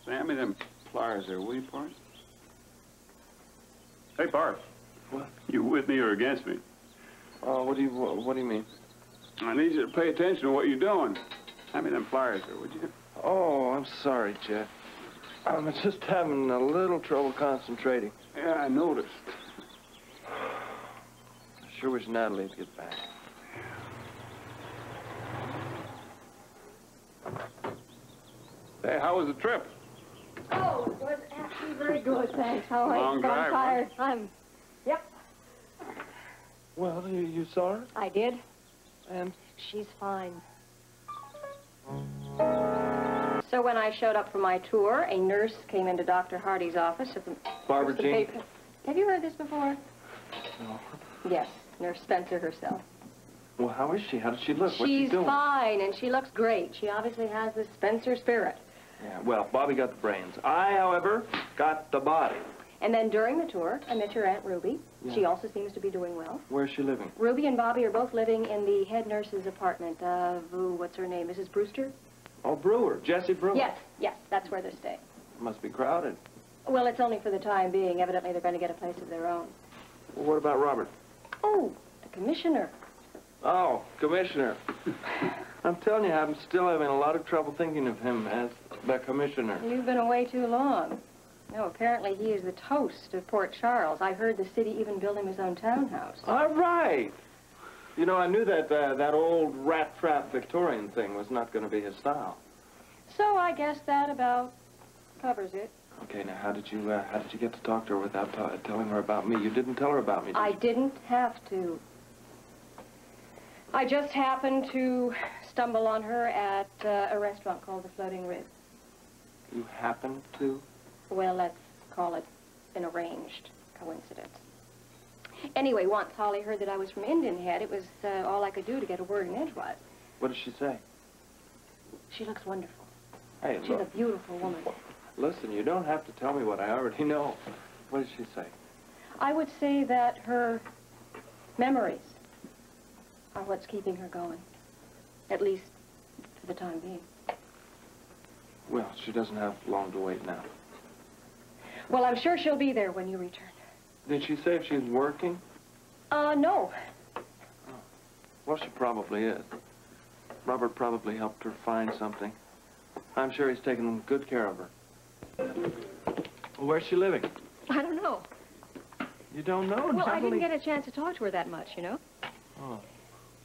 Hand me them pliers there, will you, Parth? Hey, Parth. What? You with me or against me? What do you mean? I need you to pay attention to what you're doing. Hand me them pliers there, would you? Oh, I'm sorry, Jeff. I'm just having a little trouble concentrating. Yeah, I noticed. I sure wish Natalie would get back. Hey, how was the trip? Oh, it was actually very good, thanks. How are you? Long drive, I'm tired. Yep. Well, you saw her? I did. And? She's fine. So when I showed up for my tour, a nurse came into Dr. Hardy's office at the... Barbara Jean? Have you heard this before? No. Yes, Nurse Spencer herself. Well, how is she? How does she look? What's she She's doing? fine, and she looks great. She obviously has the Spencer spirit. Yeah, well, Bobby got the brains. I, however, got the body. And then during the tour, I met your Aunt Ruby. Yeah. She also seems to be doing well. Where's she living? Ruby and Bobby are both living in the head nurse's apartment of, what's her name, Mrs. Brewster? Oh, Brewer. Jessie Brewer. Yes, that's where they're staying. Must be crowded. Well, it's only for the time being. Evidently, they're going to get a place of their own. Well, what about Robert? Oh, the commissioner. Oh, Commissioner. I'm telling you, I'm still having a lot of trouble thinking of him as the Commissioner. You've been away too long. No, apparently he is the toast of Port Charles. I heard the city even built him his own townhouse. All right. You know, I knew that that old rat trap Victorian thing was not going to be his style. So I guess that about covers it. Okay, now how did you get to talk to her without telling her about me? You didn't tell her about me, did you? I didn't have to. I just happened to stumble on her at a restaurant called the Floating Rib. You happened to? Well, let's call it an arranged coincidence. Anyway, once Holly heard that I was from Indian Head, it was all I could do to get a word in edgewise. What did she say? She looks wonderful. Hey, She's look. a beautiful woman. Listen, you don't have to tell me what I already know. What did she say? I would say that her memories are what's keeping her going. At least for the time being. Well, she doesn't have long to wait now. Well, I'm sure she'll be there when you return. Did she say if she's working? No. Oh. Well, she probably is. Robert probably helped her find something. I'm sure he's taken good care of her. Well, where's she living? I don't know. You don't know? Well, Natalie? I didn't get a chance to talk to her that much, you know. Oh.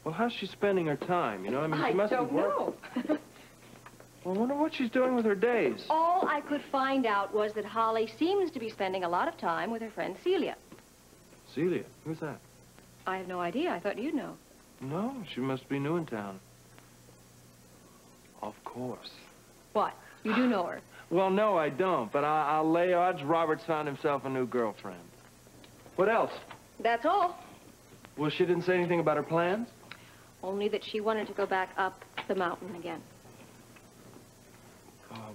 Well, how's she spending her time, you know? I mean, she must don't be working. know. Well, I wonder what she's doing with her days. All I could find out was that Holly seems to be spending a lot of time with her friend Celia. Celia? Who's that? I have no idea. I thought you'd know. No, she must be new in town. Of course. What? You do know her? Well, no, I don't, but I'll lay odds Robert's found himself a new girlfriend. What else? That's all. Well, she didn't say anything about her plans? Only that she wanted to go back up the mountain again.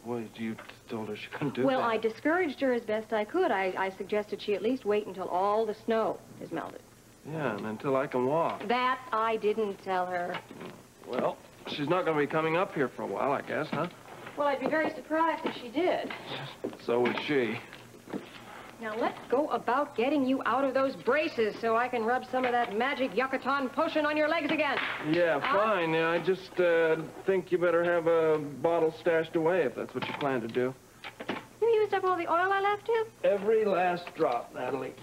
Well, you told her she couldn't do Well, that. I discouraged her as best I could. I suggested she at least wait until all the snow is melted. Yeah, and until I can walk. That I didn't tell her. Well, she's not going to be coming up here for a while, I guess, huh? Well, I'd be very surprised if she did. So would she. Now, let's go about getting you out of those braces so I can rub some of that magic Yucatan potion on your legs again. Yeah, fine. Yeah, I just think you better have a bottle stashed away if that's what you plan to do. You used up all the oil I left you? Every last drop, Natalie.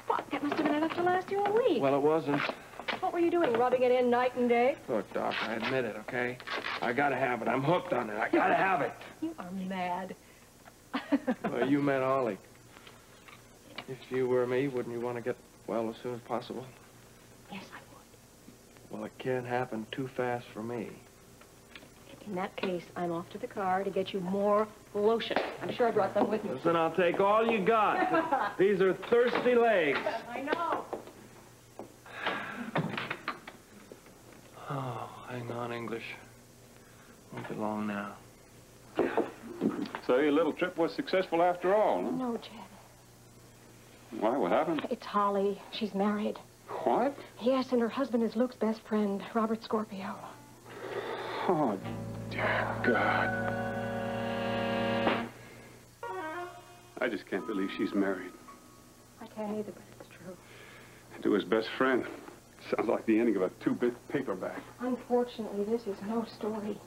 What? That must have been enough to last you a week. Well, it wasn't. What were you doing, rubbing it in night and day? Look, Doc, I admit it, okay? I gotta have it. I'm hooked on it. I gotta have it. You are mad. Well, you met Ollie. If you were me, wouldn't you want to get well as soon as possible? Yes, I would. Well, it can't happen too fast for me. In that case, I'm off to the car to get you more lotion. I'm sure I brought some with me. Listen, I'll take all you got. These are thirsty legs. I know. Oh, hang on, English. Won't be long now. So your little trip was successful after all, huh? No, Jed. Why? What happened? It's Holly. She's married. What? Yes, and her husband is Luke's best friend, Robert Scorpio. Oh, dear God. I just can't believe she's married. I can't either, but it's true. To his best friend. Sounds like the ending of a two-bit paperback. Unfortunately, this is no story.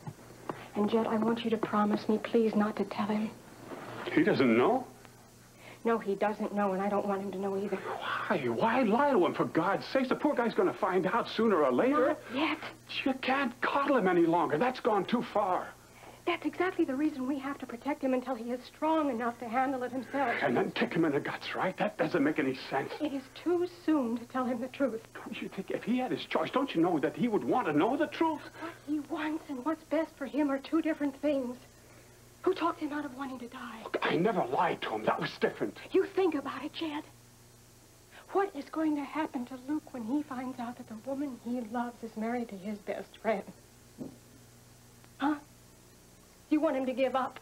And Jed, I want you to promise me, please, not to tell him. He doesn't know? No, he doesn't know, and I don't want him to know either. Why? Why lie to him, for God's sakes? The poor guy's going to find out sooner or later. Not yet. You can't coddle him any longer. That's gone too far. That's exactly the reason we have to protect him until he is strong enough to handle it himself. And then kick him in the guts, right? That doesn't make any sense. It is too soon to tell him the truth. Don't you think if he had his choice, don't you know that he would want to know the truth? What he wants and what's best for him are two different things. Who talked him out of wanting to die? Look, I never lied to him. That was different. You think about it, Jed. What is going to happen to Luke when he finds out that the woman he loves is married to his best friend? Huh? You want him to give up?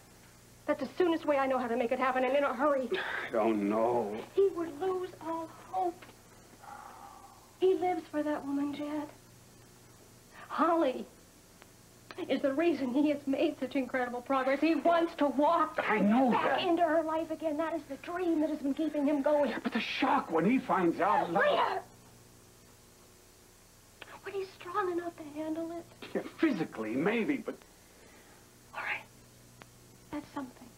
That's the soonest way I know how to make it happen, and in a hurry. I don't know. He would lose all hope. He lives for that woman, Jed. Holly is the reason he has made such incredible progress. He wants to walk I know back that. into her life again. That is the dream that has been keeping him going. Yeah, but the shock when he finds out... Later! When he's strong enough to handle it. Yeah, physically, maybe, but... All right. That's something.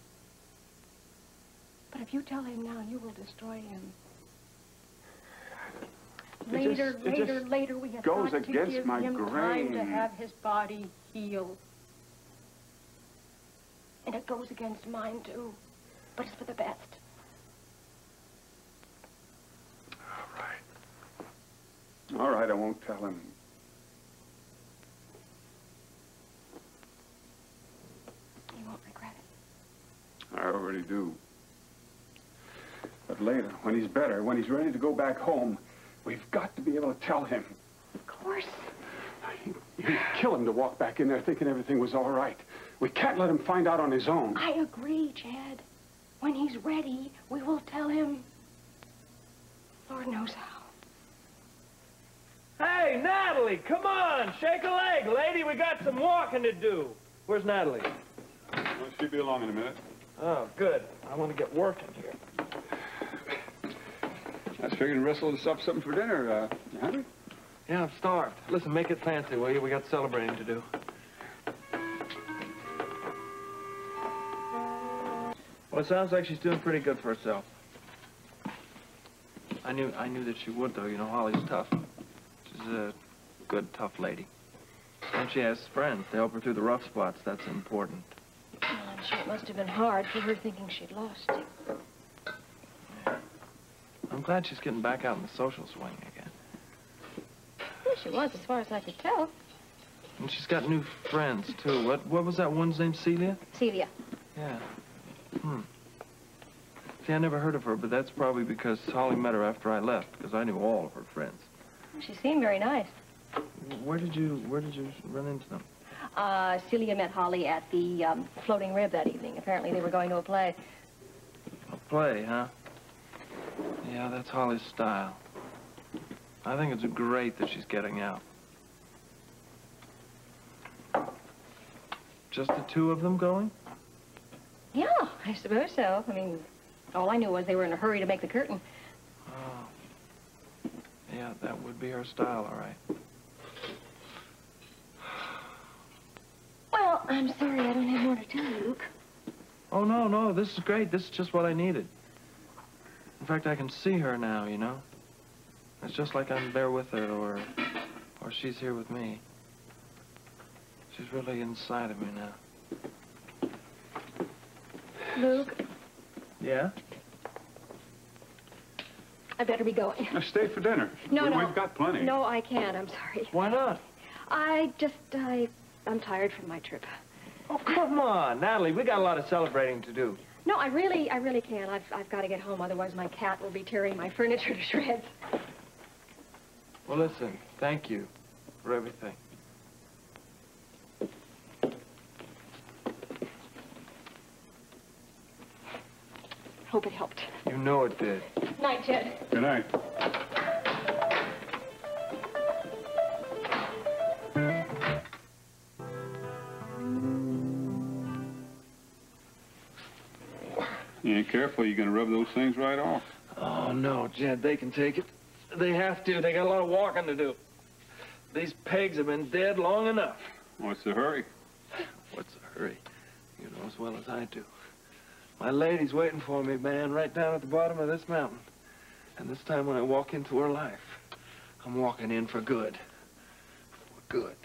But if you tell him now, you will destroy him. Later, we have goes got to against give my him grain. time to have his body heal. And it goes against mine, too. But it's for the best. All right, I won't tell him. He won't regret it. I already do. But later, when he's better, when he's ready to go back home, we've got to be able to tell him. Of course. You'd kill him to walk back in there thinking everything was all right. We can't let him find out on his own. I agree, Jed. When he's ready, we will tell him. Lord knows how. Hey, Natalie, come on. Shake a leg, lady. We got some walking to do. Where's Natalie? Well, she'll be along in a minute. Oh, good. I want to get working here. I was figuring to wrestle us up something for dinner. You hungry? Yeah, I'm starved. Listen, make it fancy, will you? We got celebrating to do. Well, it sounds like she's doing pretty good for herself. I knew that she would, though. You know, Holly's tough. She's a good, tough lady. And she has friends to help her through the rough spots. That's important. Well, I'm sure it must have been hard for her thinking she'd lost you. Yeah. I'm glad she's getting back out in the social swing again. Well, she was, as far as I could tell. And she's got new friends, too. What was that one's name, Celia? Celia. Yeah. See, I never heard of her, but that's probably because Holly met her after I left, because I knew all of her friends. She seemed very nice. Where did you run into them? Celia met Holly at the Floating Rib that evening. Apparently they were going to a play. A play, huh? Yeah, that's Holly's style. I think it's great that she's getting out. Just the two of them going? Yeah, I suppose so. I mean, all I knew was they were in a hurry to make the curtain. Oh. Yeah, that would be her style, all right. Well, I'm sorry I don't have more to tell you, Luke. Oh, no, this is great. This is just what I needed. In fact, I can see her now, you know? It's just like I'm there with her, or she's here with me. She's really inside of me now. Luke? Yeah? I better be going. Now, stay for dinner. No. We've got plenty. No, I can't. I'm sorry. Why not? I'm tired from my trip. Oh, come on, Natalie. We got a lot of celebrating to do. No, I really can't. I've got to get home. Otherwise, my cat will be tearing my furniture to shreds. Well, listen, thank you for everything. Hope it helped. You know it did. Night, Jed. Good night. You ain't careful, you're gonna rub those things right off. Oh, no, Jed, they can take it. They have to. They got a lot of walking to do. These pegs have been dead long enough. What's the hurry? What's the hurry? You know as well as I do. My lady's waiting for me, man, right down at the bottom of this mountain. And this time when I walk into her life, I'm walking in for good. For good.